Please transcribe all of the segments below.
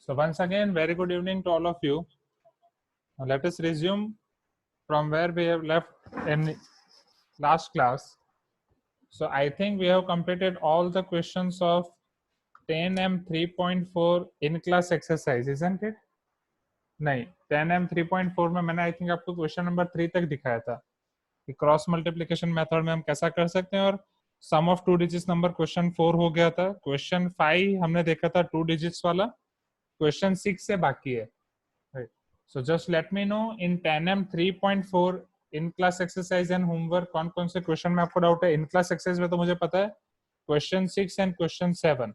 So once again, very good evening to all of you. Now let us resume from where we have left in last class. So I think we have completed all the questions of 10M 3.4 in class exercise, isn't it? नहीं, 10M 3.4 में मैंने I think आपको question number 3 तक दिखाया था कि cross multiplication method में हम कैसा कर सकते हैं, और sum of two digits number question 4 हो गया था. क्वेश्चन 5 हमने देखा था 2 डिजिट्स वाला. क्वेश्चन 6 से बाकी है. Right. So just let me know in 10M 3.4 in class exercise and homework कौन कौन से क्वेश्चन में आपको डाउट है. इन क्लास एक्सरसाइज में तो मुझे पता है question 6 and question 7.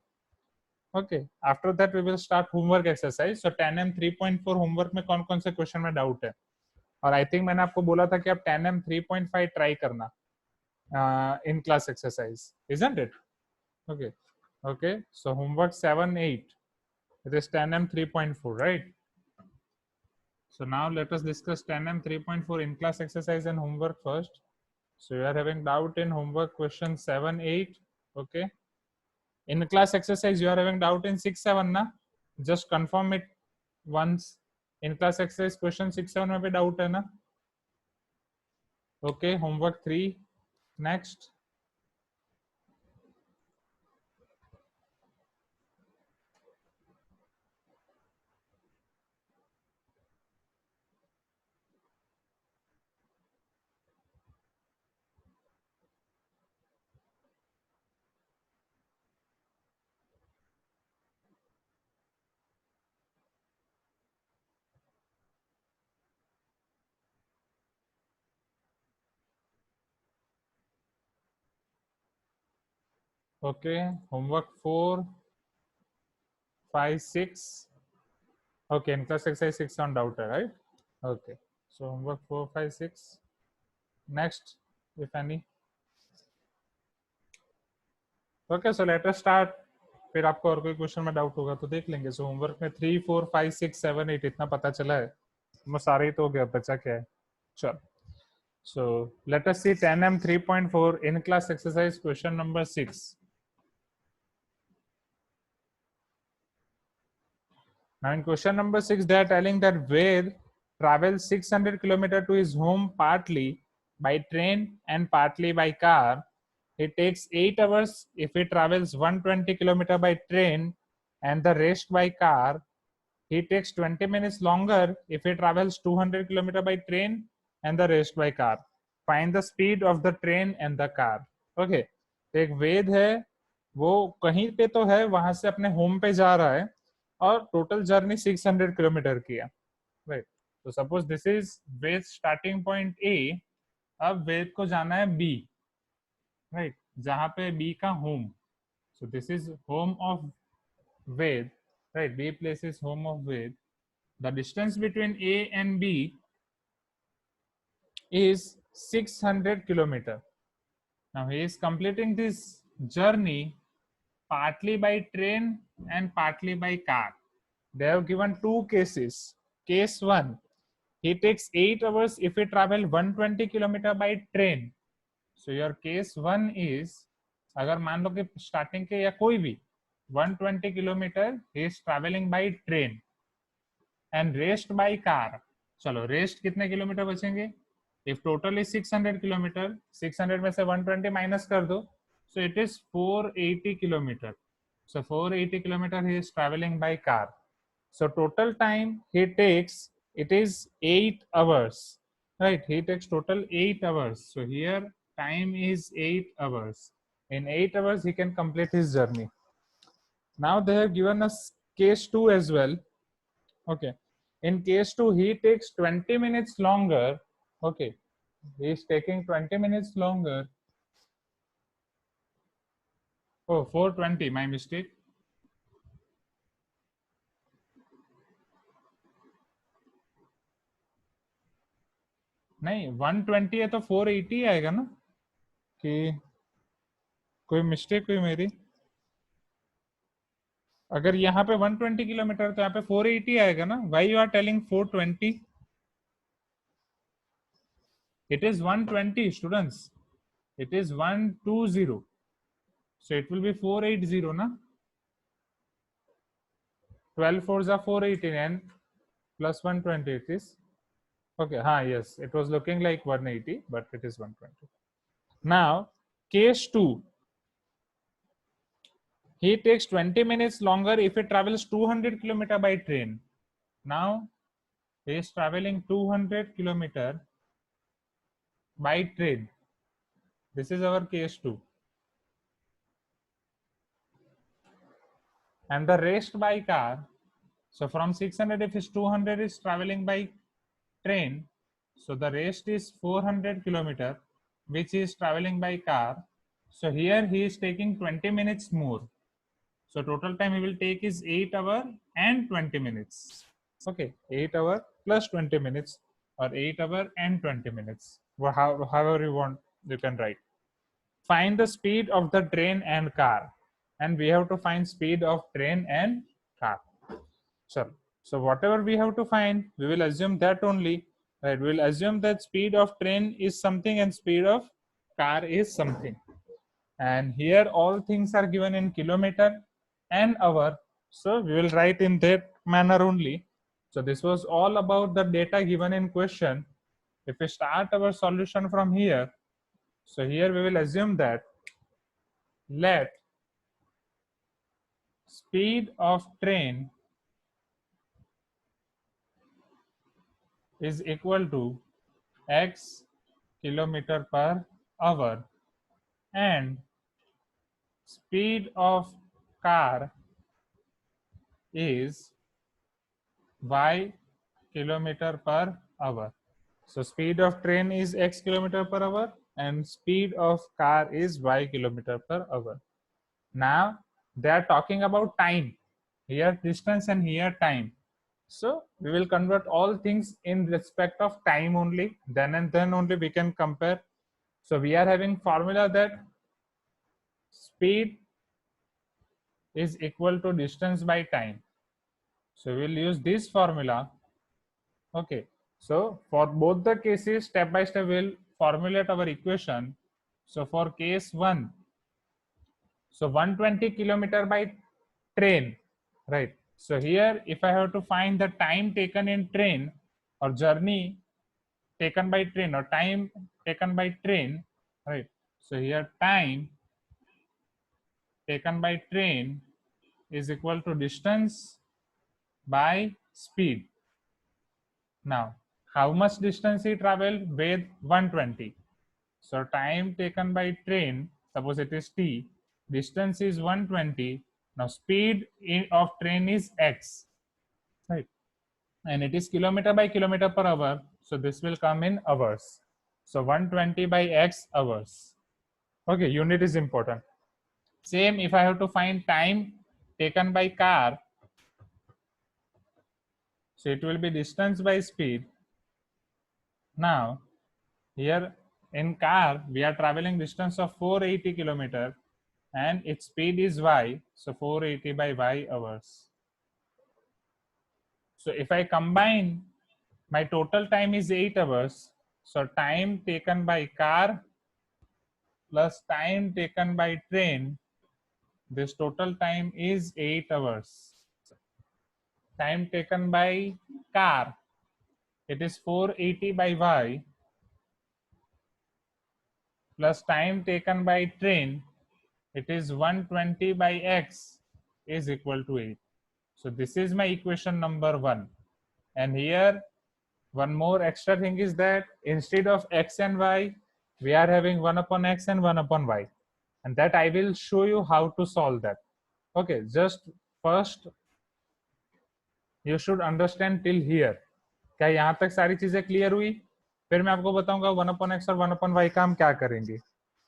Okay, after that we will start homework exercise. So 10M 3.4 homework में कौन कौन से क्वेश्चन में डाउट है. और आई थिंक मैंने आपको बोला था कि आप 10M 3.5 ट्राई करना इन class exercise, isn't it? Okay okay, so homework 7 8 it is 10M 3.4, right? So now let us discuss 10M 3.4 in class exercise and homework first. So you are having doubt in homework question 7 8. Okay, in class exercise you are having doubt in 6 7 na, just confirm it once. In class exercise question 6 7 mein bhi doubt hai na? Okay, homework 3 next. Okay, homework 4 5 6. Okay, in class exercise 6 on doubt hai, right? Okay, so homework 4 5 6 next, if any. Okay, so let us start. फिर आपको और कोई question में doubt होगा तो देख लेंगे. सो homework में 3 4 5 6 7 8 इतना पता चला है, वो सारे ही तो हो गया, बचा क्या है. चल, so let us see 10M 3.4 in class exercise question number 6. Now in question number 6 they are telling that Ved travels 600 km to his home partly by train and partly by car. It takes 8 hours if he travels 120 km by train and the rest by car. He takes 20 minutes longer if he travels 200 km by train and the rest by car. Find the speed of the train and the car. Okay, तो एक वेद है, वो कहीं पे तो है, वहां से अपने होम पे जा रहा है और टोटल जर्नी 600 किलोमीटर की है. राइट, तो suppose this is Ved starting point A. अब वेद को जाना है बी, राइट, जहां पे बी का home. So this is home of Ved, right? B place is home of Ved. The distance between A and B is 600 kilometer. Now he is completing this journey partly by train and partly by car. They have given two cases. Case 1, he takes 8 hours if he travel 120 kilometer by train. So your case 1 is, अगर मान लो कि starting के या कोई भी 120 kilometre he is traveling by train and rest by car. चलो, rest कितने kilometre बचेंगे? इफ टोटल इज 600 किलोमीटर, 600 में से 120 माइनस कर दो, so it is 480 kilometer. So 480 kilometer he is traveling by car. So total time he takes, it is 8 hours, right? He takes total 8 hours. So here time is 8 hours. In 8 hours he can complete his journey. Now they have given us case 2 as well. Okay, in case 2 he takes 20 minutes longer. Okay, he is taking 20 minutes longer. Oh, 420, my mistake. नहीं, 120 है तो 480 आएगा ना, कि कोई mistake हुई मेरी? अगर यहाँ पे 120 किलोमीटर तो यहाँ पे 480 आएगा ना. Why you are telling 420? It is 120 students, it is 120, so it will be 480 ना. 12 fours are 418 and plus 120 it is okay. Yes, it was looking like 180 but it is 120. Now case 2, he takes 20 minutes longer if he travels 200 kilometer by train. Now he is traveling 200 kilometer by train. This is our case 2. And the rest by car. So from 600, if is 200 is traveling by train, so the rest is 400 kilometer, which is traveling by car. So here he is taking 20 minutes more. So total time he will take is 8 hours and 20 minutes. Okay, 8 hours plus 20 minutes or 8 hours and 20 minutes. However you want, you can write. Find the speed of the train and car. And we have to find speed of train and car. Sure. So whatever we have to find, we will assume that only. Right? We will assume that speed of train is something and speed of car is something. And here all things are given in kilometer and hour. So we will write in that manner only. So this was all about the data given in question. If we start our solution from here, so here we will assume that let speed of train is equal to x kilometer per hour and speed of car is y kilometer per hour. So speed of train is x kilometer per hour and speed of car is y kilometer per hour. Now they are talking about time. Here distance and here time. So we will convert all things in respect of time only. Then and then only we can compare. So we are having formula that speed is equal to distance by time. So we will use this formula. Okay. So for both the cases, step by step, we'll formulate our equation. So for case 1, so 120 kilometer by train, right? So here, if I have to find the time taken in train or journey taken by train or time taken by train, right? So here time taken by train is equal to distance by speed. Now, how much distance he traveled with 120? So time taken by train, suppose it is t, distance is 120. Now speed of train is x, right? And it is kilometer by kilometer per hour. So this will come in hours. So 120 by x hours. Okay, unit is important. Same if I have to find time taken by car. So it will be distance by speed. Now here in car, we are traveling distance of 480 kilometer and its speed is y. So 480 by y hours. So if I combine, my total time is 8 hours. So time taken by car plus time taken by train, this total time is 8 hours. Time taken by car, it is 480 by y plus time taken by train, it is 120 by x is equal to 8. So this is my equation number 1. And here one more extra thing is that instead of x and y, we are having 1 upon x and 1 upon y. And that I will show you how to solve that. Okay, just first you should understand till here. क्या यहाँ तक सारी चीजें clear हुई? फिर मैं आपको बताऊंगा 1 upon x और 1 upon y का हम क्या करेंगे.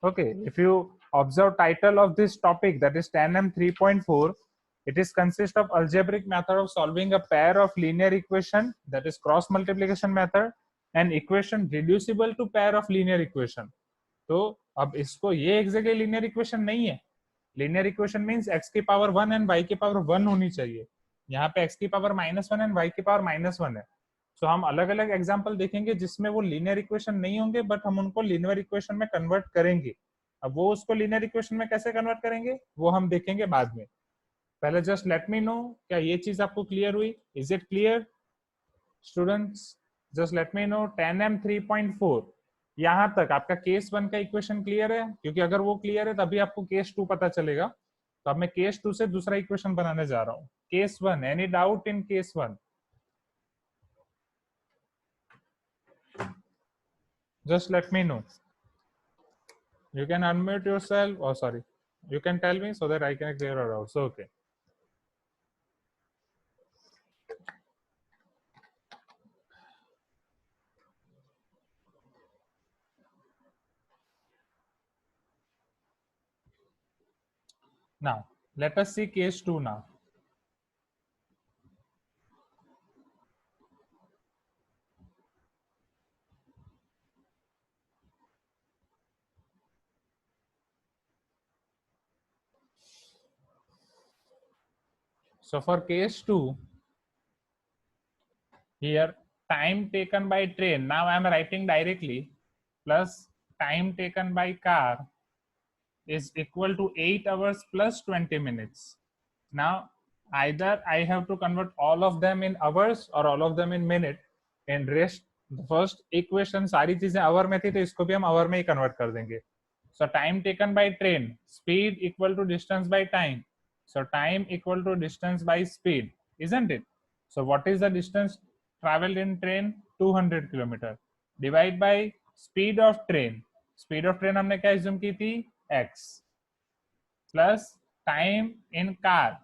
Okay, if you observe title of this topic, that is 10M 3.4, it is consist of algebraic method of solving a pair of linear equation, that is cross multiplication method, and equation reducible to pair of linear equation. तो अब इसको ये exactly linear equation नहीं है. Linear equation means x की power 1 and y की power 1 होनी चाहिए. यहाँ पे x की पावर -1 एंड y की पावर -1 है. सो हम अलग अलग एग्जांपल देखेंगे जिसमें वो लीनियर इक्वेशन नहीं होंगे, बट हम उनको लीनियर इक्वेशन में कन्वर्ट करेंगे. अब वो उसको लीनियर इक्वेशन में कैसे कन्वर्ट करेंगे वो हम देखेंगे बाद में. पहले जस्ट लेट मी नो, क्या ये चीज आपको क्लियर हुई? Is it clear students? Just let me know 10m 3.4 यहां तक आपका केस 1 का इक्वेशन क्लियर है? क्योंकि अगर वो क्लियर है तभी आपको केस 2 पता चलेगा। तो अब मैं केस 2 से दूसरा इक्वेशन बनाने जा रहा हूं। Case 1, any doubt in case 1? Just let me know. You can unmute yourself. Oh, sorry. You can tell me so that I can clear it out. So, okay. Now, let us see case 2 now. So, for case 2, here time taken by train, now I am writing directly, plus time taken by car is equal to 8 hours plus 20 minutes. Now, either I have to convert all of them in hours or all of them in minute, and rest the first equation सारी चीजें hour में थी तो इसको भी हम hour में ही convert कर देंगे. So time taken by train, speed equal to distance by time. So time equal to distance by speed, isn't it? So what is the distance traveled in train? 200 kilometer. Divide by speed of train. Speed of train हमने क्या assume की थी? X. Plus time in car,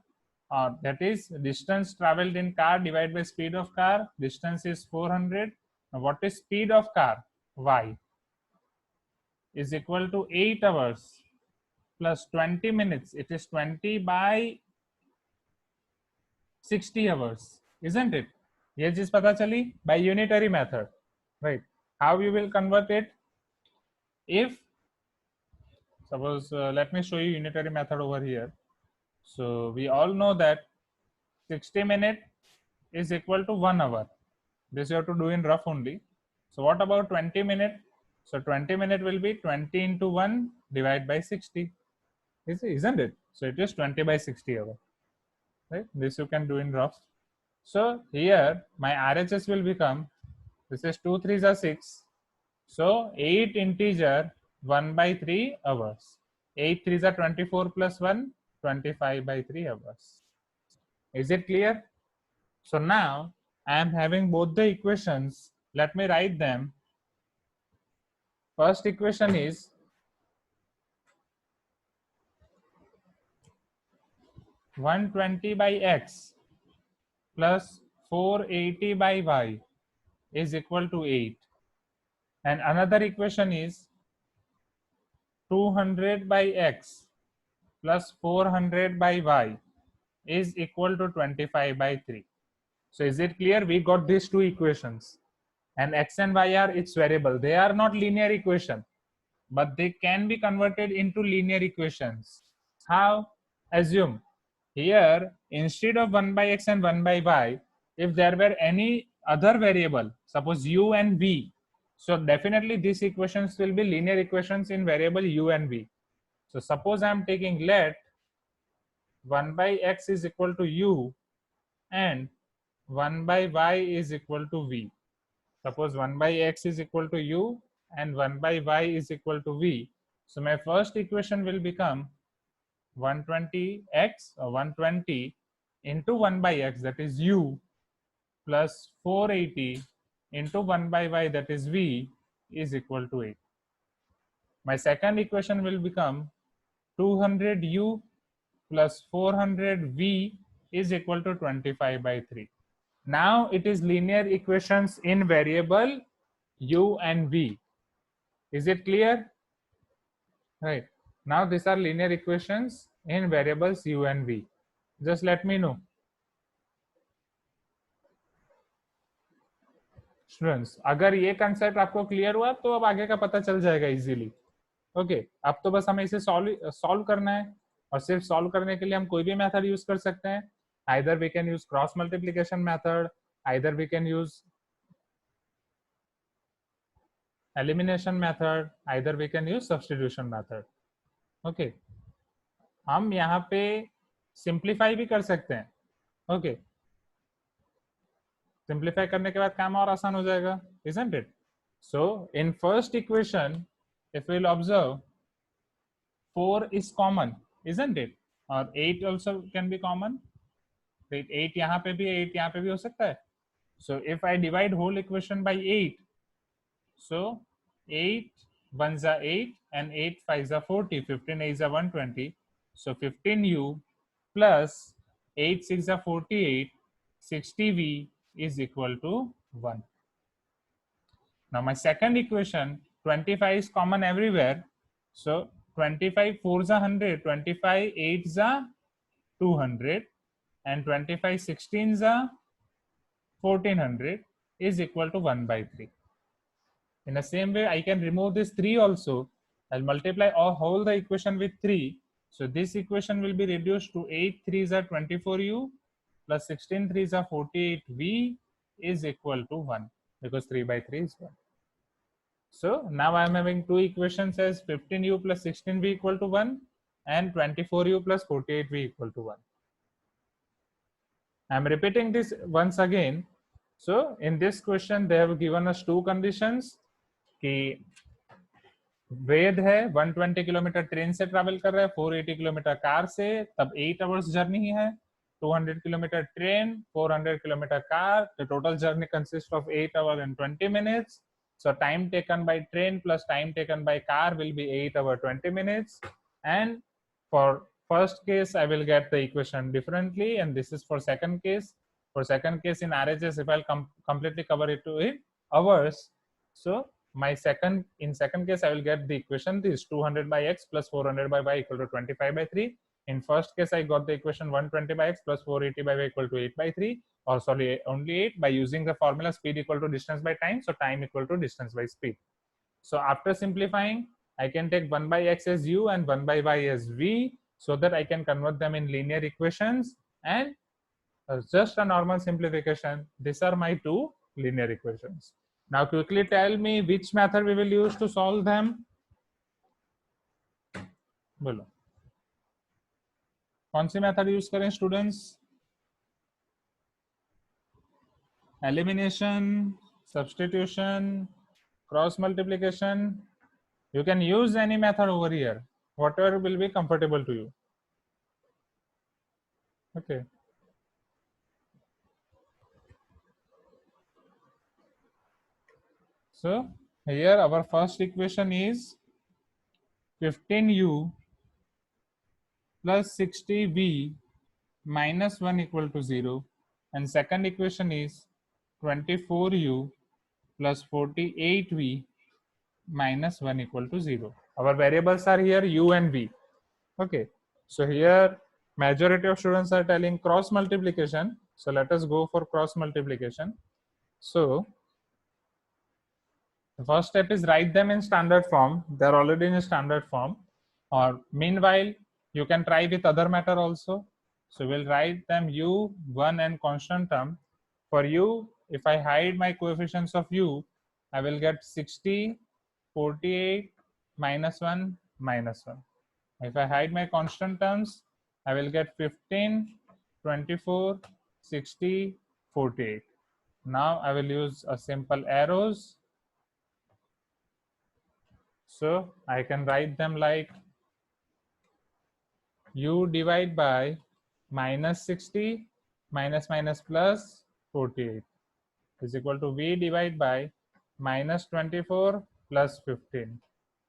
that is distance traveled in car divided by speed of car. Distance is 400. Now what is speed of car? Y is equal to 8 hours plus 20 minutes. It is 20 by 60 hours, isn't it? ये चीज पता चली by unitary method, right? How you will convert it? If suppose let me show you unitary method over here. So we all know that 60 minutes is equal to 1 hour. This you have to do in rough only. So what about 20 minutes? So 20 minutes will be 20 into 1 divided by 60. Isn't it? So it is 20 by 60 hour. Right? This you can do in rough. So here my RHS will become, this is 2 3s are 6. So 8 integer 1 by 3 hours. 8 3s are 24 plus 1, 25 by 3 hours. Is it clear? So now I am having both the equations. Let me write them. First equation is 120 by x plus 480 by y is equal to 8. And another equation is 200 by x plus 400 by y is equal to 25 by 3. So is it clear? We got these two equations. And x and y are its variable. They are not linear equation, but they can be converted into linear equations. How? Assume here instead of 1 by x and 1 by y, if there were any other variable, suppose u and v, so definitely these equations will be linear equations in variable u and v. So suppose I am taking let 1 by x is equal to u and 1 by y is equal to v. Suppose 1 by x is equal to u and 1 by y is equal to v. So my first equation will become 120x or 120 into 1 by x, that is u, plus 480 into 1 by y, that is v, is equal to 8. My second equation will become 200u plus 400v is equal to 25 by 3. Now it is linear equations in variable u and v. Is it clear? Right. Now these are linear equations in variables u and v. Just let me know. Students, अगर ये concept आपको clear हुआ तो अब आगे का पता चल जाएगा इजीली. ओके, अब तो बस हमें इसे सॉल्व करना है, और सिर्फ सॉल्व करने के लिए हम कोई भी मेथड यूज कर सकते हैं. Either we can use cross multiplication method, either we can use elimination method, either we can use substitution method. Okay, हम यहाँ पे सिंप्लीफाई भी कर सकते हैं. ओके, सिंप्लीफाई करने के बाद काम और आसान हो जाएगा, isn't it? So in first equation, if we'll observe, 4 is common, isn't it? और 8 also can be common. 8 यहाँ पे भी 8 यहाँ पे भी हो सकता है. So if I divide whole equation by 8, so 8 1s are 8 and 8 5s are 40, 15 8s are 120. So 15u plus 8 6 are 48, 60v is equal to 1. Now my second equation, 25 is common everywhere. So 25 4s are 100, 25 8s are 200, and 25 16s are 1400 is equal to 1 by 3. In the same way, I can remove this 3 also. I'll multiply all whole the equation with 3. So this equation will be reduced to 8 3s are 24u plus 16 3s are 48v is equal to 1, because 3 by 3 is 1. So now I am having two equations as 15u plus 16v equal to 1 and 24u plus 48v equal to 1. I am repeating this once again. So in this question they have given us two conditions कि वेद है 120 kilometre train से travel कर रहा है, 480 kilometre car से, तब 8 hours journey ही है. 200 kilometre train, 400 kilometre car, the total journey consists of 8 hours and 20 minutes. So time taken by train plus time taken by car will be 8 hours 20 minutes. And for first case I will get the equation differently, and this is for second case. For second case in RHS, if I'll completely cover it to in hours, so my second case I will get the equation this 200 by x plus 400 by y equal to 25 by 3. In first case I got the equation 120 by x plus 480 by y equal to 8 by 3, or sorry only 8, by using the formula speed equal to distance by time, so time equal to distance by speed. So after simplifying, I can take 1 by x as u and 1 by y as v, so that I can convert them in linear equations, and just a normal simplification, these are my two linear equations. Now quickly tell me which method we will use to solve them. बोलो कौन सी method use करें students? Elimination, substitution, cross multiplication? You can use any method over here, whatever will be comfortable to you. Okay. So here our first equation is 15u plus 60v minus 1 equal to 0, and second equation is 24u plus 48v minus 1 equal to 0. Our variables are here u and v. Okay, so here majority of students are telling cross multiplication, so let us go for cross multiplication. So the first step is write them in standard form. They are already in standard form, or meanwhile you can try with other matter also. So we'll write them u1 and constant term. For u, if I hide my coefficients of u, I will get 60, 48, minus 1, minus 1. If I hide my constant terms, I will get 15, 24, 60, 48. Now I will use a simple arrows. So I can write them like u divide by minus 60 minus minus plus 48 is equal to v divide by minus 24 plus 15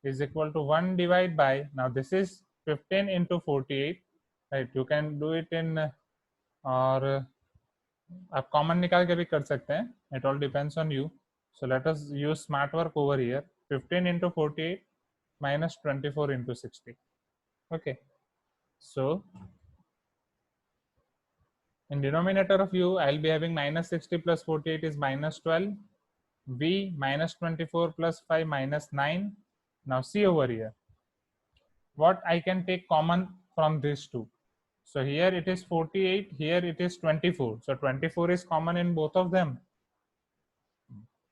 is equal to 1 divide by, now this is 15 into 48, right? You can do it in और आप common निकाल के भी कर सकते हैं, it all depends on you. So let us use smart work over here. 15 into 48 minus 24 into 60. Okay, so in denominator of u, I'll be having minus 60 plus 48 is minus 12, v minus 24 plus 5 minus 9. Now see over here, what I can take common from these two. So here it is 48, here it is 24. So 24 is common in both of them.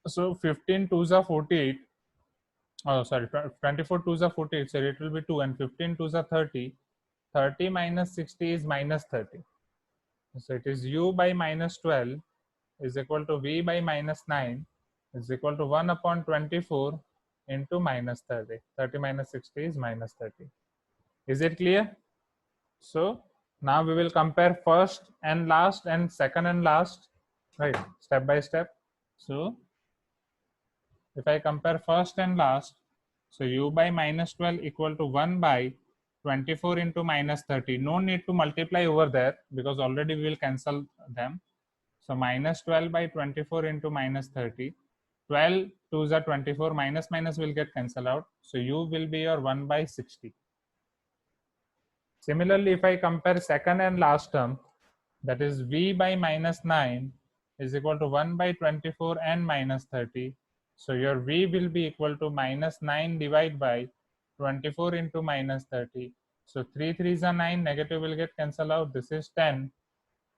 So 15 2s are 48. Oh, sorry, 24 2s are 48. So it will be 2, and 15 2s are 30. 30 minus 60 is minus 30. So it is u by minus 12 is equal to v by minus 9 is equal to 1 upon 24 into minus 30. 30 minus 60 is minus 30. Is it clear? So now we will compare first and last and second and last, right, step by step. So if I compare first and last, so u by minus 12 equal to 1 by 24 into minus 30. No need to multiply over there because already we will cancel them. So minus 12 by 24 into minus 30. 12 2s are 24, minus minus will get cancelled out. So u will be your 1 by 60. Similarly, if I compare second and last term, that is v by minus 9 is equal to 1 by 24 and minus 30. So your v will be equal to minus 9 divided by 24 into minus 30. So 3 3s are 9, negative will get cancelled out. This is 10.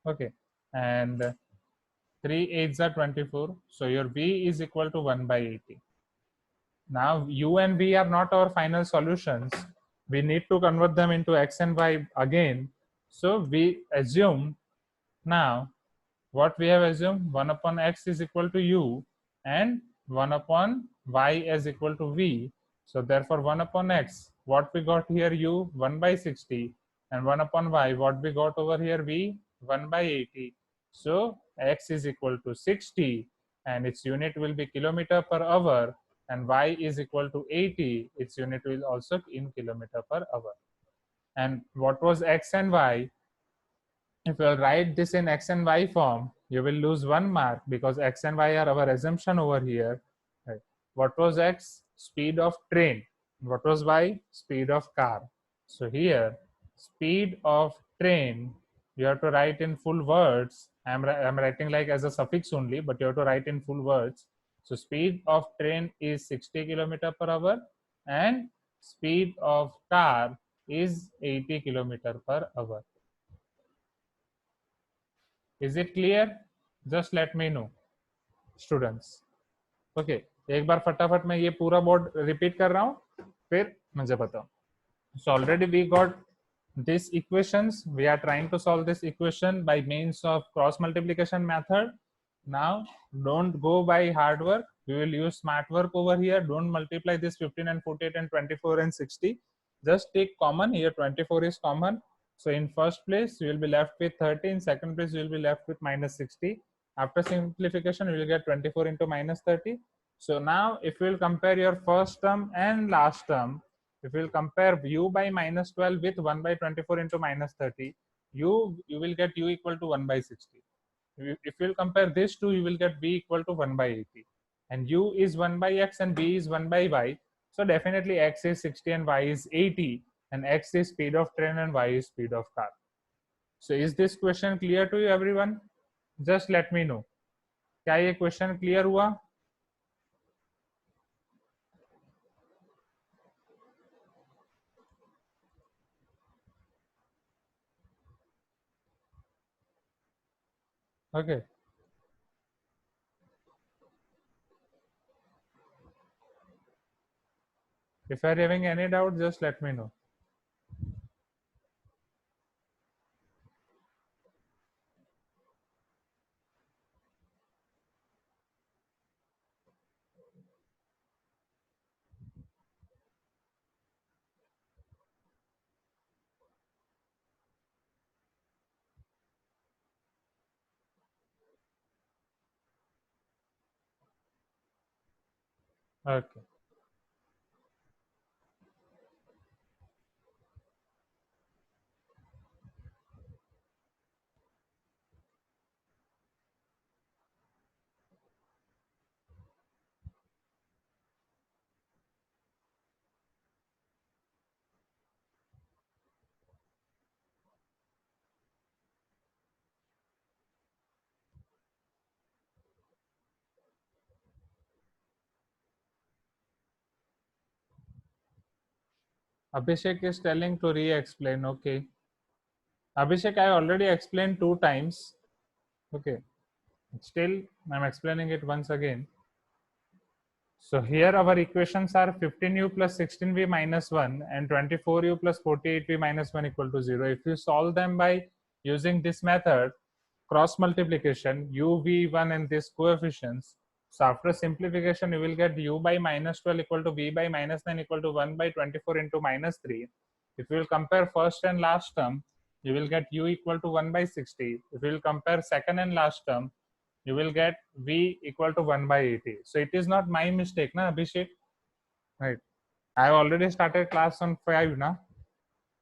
Okay. And 3 8s are 24. So your v is equal to 1 by 80. Now u and v are not our final solutions. We need to convert them into x and y again. So we assume now what we have assumed, 1 upon x is equal to u and 1 upon y is equal to v. So therefore 1 upon x, what we got here u, 1 by 60, and 1 upon y, what we got over here v, 1 by 80. So x is equal to 60 and its unit will be kilometer per hour, and y is equal to 80, its unit will also in kilometer per hour. And what was x and y? If you write this in x and y form, you will lose 1 mark because x and y are our assumption over here. Right. What was x? Speed of train. What was y? Speed of car. So here, speed of train, you have to write in full words. I'm writing like as a suffix only, but you have to write in full words. So speed of train is 60 kilometer per hour and speed of car is 80 kilometer per hour. Is it clear? Just let me know, students. Okay, एक बार फटाफट मैं ये पूरा board repeat कर रहा हूँ, फिर मुझे बताओ. So already we got these equations. We are trying to solve this equation by means of cross multiplication method. Now don't go by hard work. We will use smart work over here. Don't multiply this 15 and 48 and 24 and 60. Just take common. Here 24 is common. So in first place you will be left with 30. In second place you will be left with minus 60. After simplification you will get 24 into minus 30. So now if you will compare your first term and last term, if you will compare u by minus 12 with 1 by 24 into minus 30, you will get u equal to 1 by 60. If you will compare these two, you will get v equal to 1 by 80. And u is 1 by x and v is 1 by y. So definitely x is 60 and y is 80. And x is speed of train and y is speed of car. So is this question clear to you everyone? Just let me know. क्या ये question clear हुआ? Okay. If you are having any doubt, just let me know. Okay. Abhishek is telling to re-explain. Okay. Abhishek, I already explained 2 times. Okay. Still, I'm explaining it once again. So here our equations are 15u plus 16v minus 1 and 24u plus 48v minus 1 equal to 0. If you solve them by using this method, cross multiplication, u, v, 1 and these coefficients, so after simplification, you will get u by minus 12 equal to v by minus 9 equal to 1 by 24 into minus 3. If you will compare first and last term, you will get u equal to 1 by 60. If you will compare second and last term, you will get v equal to 1 by 80. So it is not my mistake, na Abhishek? Right. I have already started class on 5, na?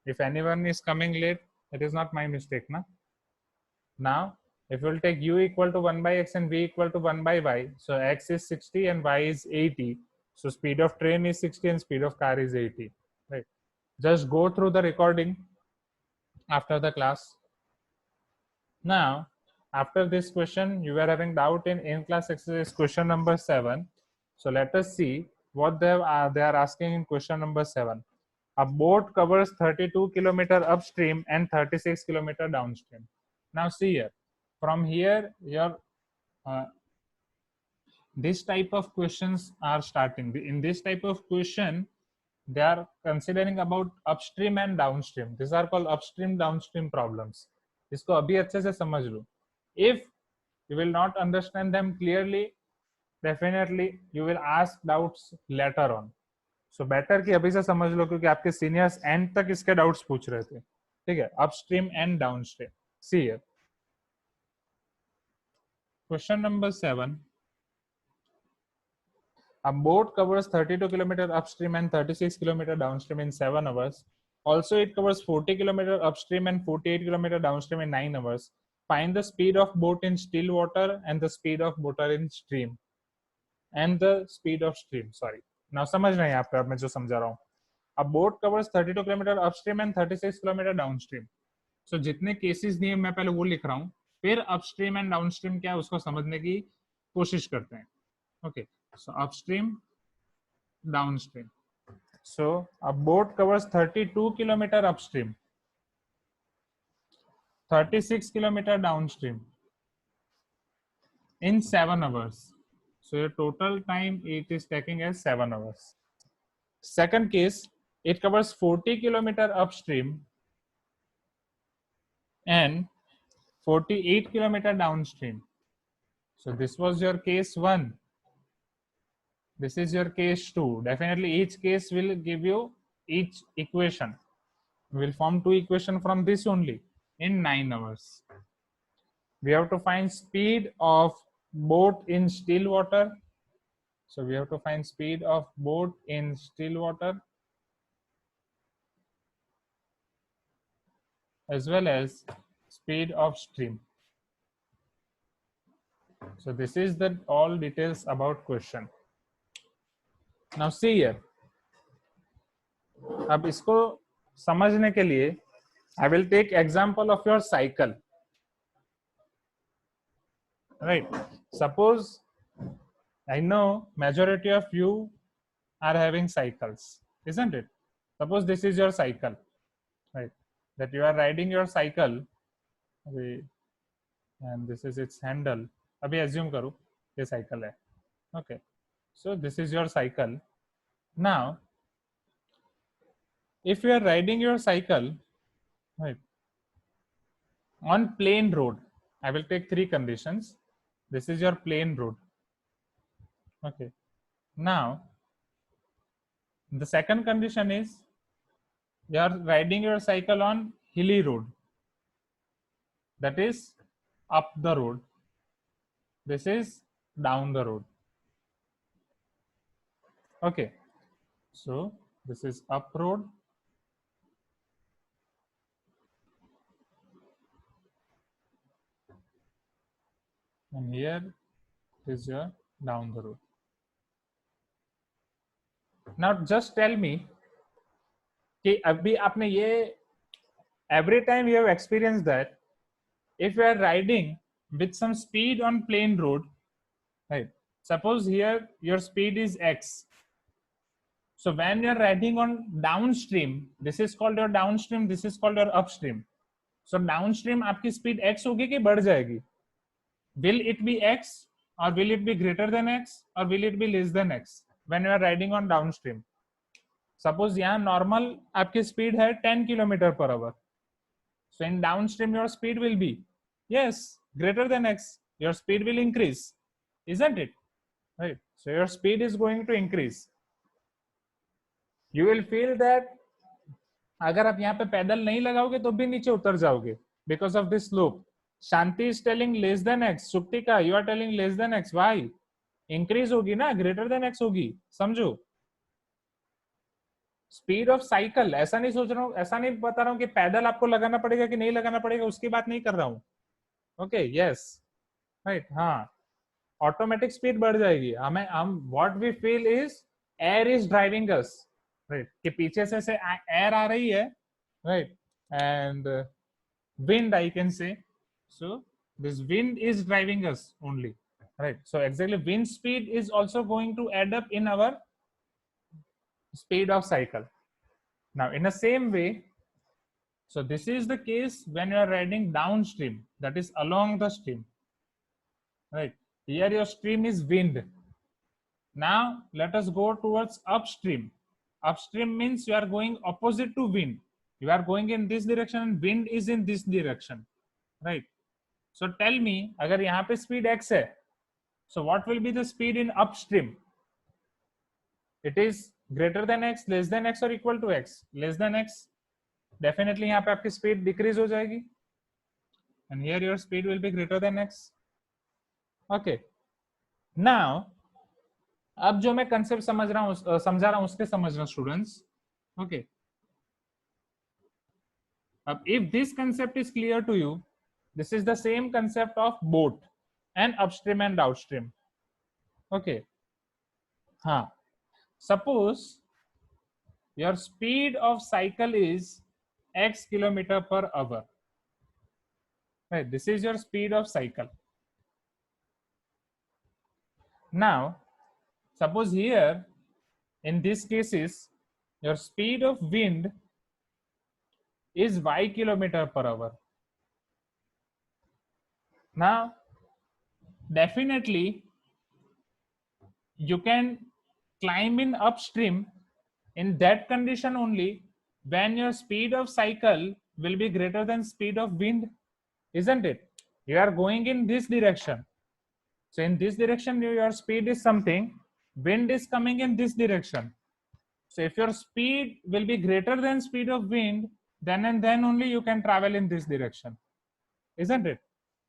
If anyone is coming late, it is not my mistake, na? Now, if we will take u equal to 1 by x and v equal to 1 by y, so x is 60 and y is 80. So speed of train is 60 and speed of car is 80. Right. Just go through the recording after the class. Now, after this question, you were having doubt in class exercise question number 7. So let us see what they are asking in question number 7. A boat covers 32 kilometer upstream and 36 kilometer downstream. Now see here, from here your this type of questions are starting. In this type of question, they are considering about upstream and downstream. These are called upstream downstream problems. इसको अभी अच्छे से समझ लो. If you will not understand them clearly, definitely you will ask doubts later on. So better कि अभी से समझ लो, क्योंकि आपके सीनियर्स एंड तक इसके डाउट्स पूछ रहे थे. ठीक है, upstream and downstream. See here. Question number 7. A boat covers 32 km upstream and 36 km downstream in 7 hours. Also, it covers 40 km upstream and 48 km downstream in 9 hours. Find the speed of boat in still water and the speed of motor in stream. And the speed of stream, sorry. Now, समझ रहे हैं आप मैं जो समझा रहा हूँ. A boat covers 32 km upstream and 36 km downstream. So, जितने cases दिए मैं पहले वो लिख रहा हूँ. फिर upstream and downstream क्या है उसको समझने की कोशिश करते हैं. Okay. So upstream, downstream. So a boat covers 32 kilometer upstream, 36 kilometer downstream in 7 hours. So your total time it is taking as 7 hours. Second case, it covers 40 kilometer upstream and 48 kilometer downstream. So this was your case 1. This is your case 2. Definitely each case will give you each equation. We will form 2 equations from this only in 9 hours. We have to find speed of boat in still water. So we have to find speed of boat in still water as well as speed of stream. So this is the all details about question. Now see here. अब इसको समझने के लिए I will take example of your cycle. Right. Suppose I know majority of you are having cycles, isn't it? Suppose this is your cycle, right? That you are riding your cycle, and this is its handle. अभी assume करो ये cycle है. Okay. So this is your cycle. Now, if you are riding your cycle, right, on plain road, I will take 3 conditions. This is your plain road. Okay. Now, the second condition is you are riding your cycle on hilly road. That is up the road. This is down the road. Okay. So this is up road. And here is your down the road. Now just tell me कि अभी आपने ये every time you have experienced that if you are riding with some speed on plain road, right? Suppose here your speed is x. So when you are riding on downstream, this is called your downstream, this is called your upstream. So downstream आपकी speed x होगी कि बढ़ जाएगी? Will it be x or will it be greater than x or will it be less than x? when you are riding on downstream. Suppose यहाँ normal आपकी speed है 10 kilometre per hour. So in downstream your speed will be, yes, greater than x. Your speed will increase, isn't it? Right. So your speed is going to increase. You will feel that अगर आप यहाँ पे पैदल नहीं लगाओगे तो भी नीचे उतर जाओगे because of this slope. Shanti is telling less than x. Suktika, you are telling less than x. Why? Increase होगी ना, greater than x होगी. समझो. स्पीड ऑफ साइकिल, ऐसा नहीं सोच रहा हूँ, ऐसा नहीं बता रहा हूँ कि पैदल आपको लगाना पड़ेगा कि नहीं लगाना पड़ेगा, उसकी बात नहीं कर रहा हूँ. Okay, yes, right. हाँ, ऑटोमेटिक स्पीड बढ़ जाएगी. हम what we feel is air is driving us, right, कि पीछे से एयर आ रही है, right, and wind I can say. So this wind is driving us only, right? So exactly wind speed is also going to add up in our speed of cycle. Now in the same way, so this is the case when you are riding downstream, that is along the stream, right? Here your stream is wind. Now let us go towards upstream. Upstream means you are going opposite to wind. You are going in this direction and wind is in this direction, right? So tell me, अगर यहाँ पे speed x है, so what will be the speed in upstream? It is greater than x, less than x or equal to x? Less than x. Definitely यहाँ पे आपकी speed decrease हो जाएगी, and here your speed will be greater than x. Okay. Now, अब जो मैं concept समझा रहा हूँ उसके समझना students. Okay. अब if this concept is clear to you, this is the same concept of boat and upstream and downstream. Okay. हाँ. Suppose your speed of cycle is x kilometer per hour. Right. This is your speed of cycle. Now, suppose here, in this cases, your speed of wind is y kilometer per hour. Now, definitely, you can climb in upstream in that condition only when your speed of cycle will be greater than speed of wind, isn't it? You are going in this direction. So in this direction, your speed is something, wind is coming in this direction. So if your speed will be greater than speed of wind, then and then only you can travel in this direction, isn't it?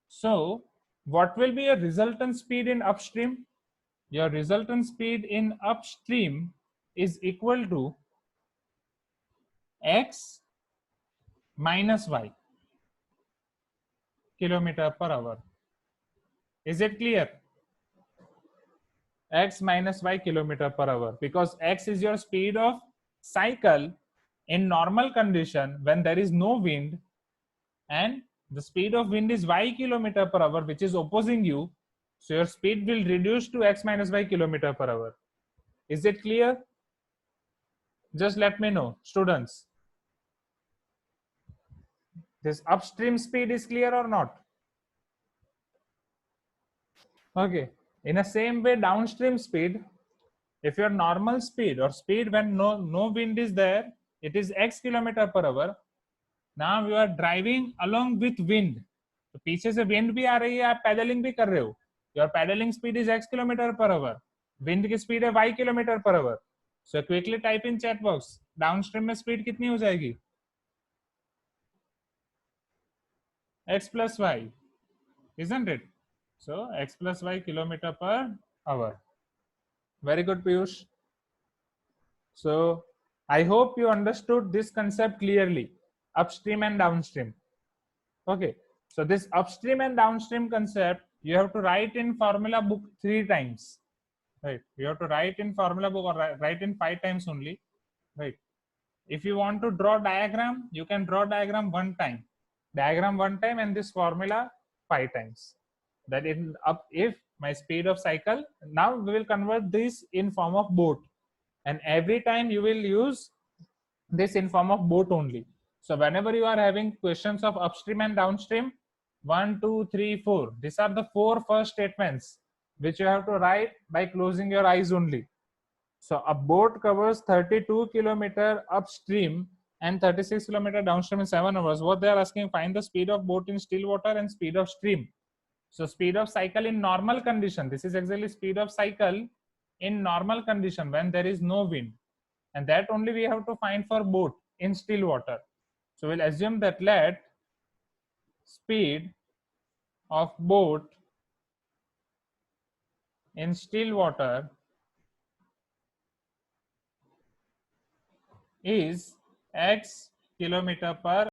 So what will be your resultant speed in upstream? Your resultant speed in upstream is equal to x minus y kilometer per hour. Is it clear? X minus y kilometer per hour, because x is your speed of cycle in normal condition when there is no wind, and the speed of wind is y kilometer per hour, which is opposing you. So your speed will reduce to x minus y kilometer per hour. Is it clear? Just let me know, students. This upstream speed is clear or not? Okay. In the same way, downstream speed, if your normal speed or speed when no wind is there, it is x kilometer per hour. Now you are driving along with wind. तो पीछे से wind भी आ रही है, आप pedaling भी कर रहे हो. Your pedaling speed is x kilometer per hour. Wind की speed है y kilometer per hour. So quickly type in chat box. Downstream में speed कितनी हो जाएगी? X plus y, isn't it? So x plus y kilometer per hour. Very good, Piyush. So I hope you understood this concept clearly, upstream and downstream. Okay, so this upstream and downstream concept, you have to write in formula book 3 times, right? You have to write in formula book or write in 5 times only, right? If you want to draw diagram, you can draw diagram 1 time, and this formula 5 times. That if my speed of cycle, now we will convert this in form of boat, and every time you will use this in form of boat only. So whenever you are having questions of upstream and downstream, 1, 2, 3, 4, these are the 4 first statements which you have to write by closing your eyes only. So a boat covers 32 kilometer upstream and 36 kilometer downstream in 7 hours. What they are asking, find the speed of boat in still water and speed of stream. So speed of cycle in normal condition. This is exactly speed of cycle in normal condition when there is no wind. And that only we have to find for boat in still water. So we'll assume that let speed of boat in still water is x kilometer per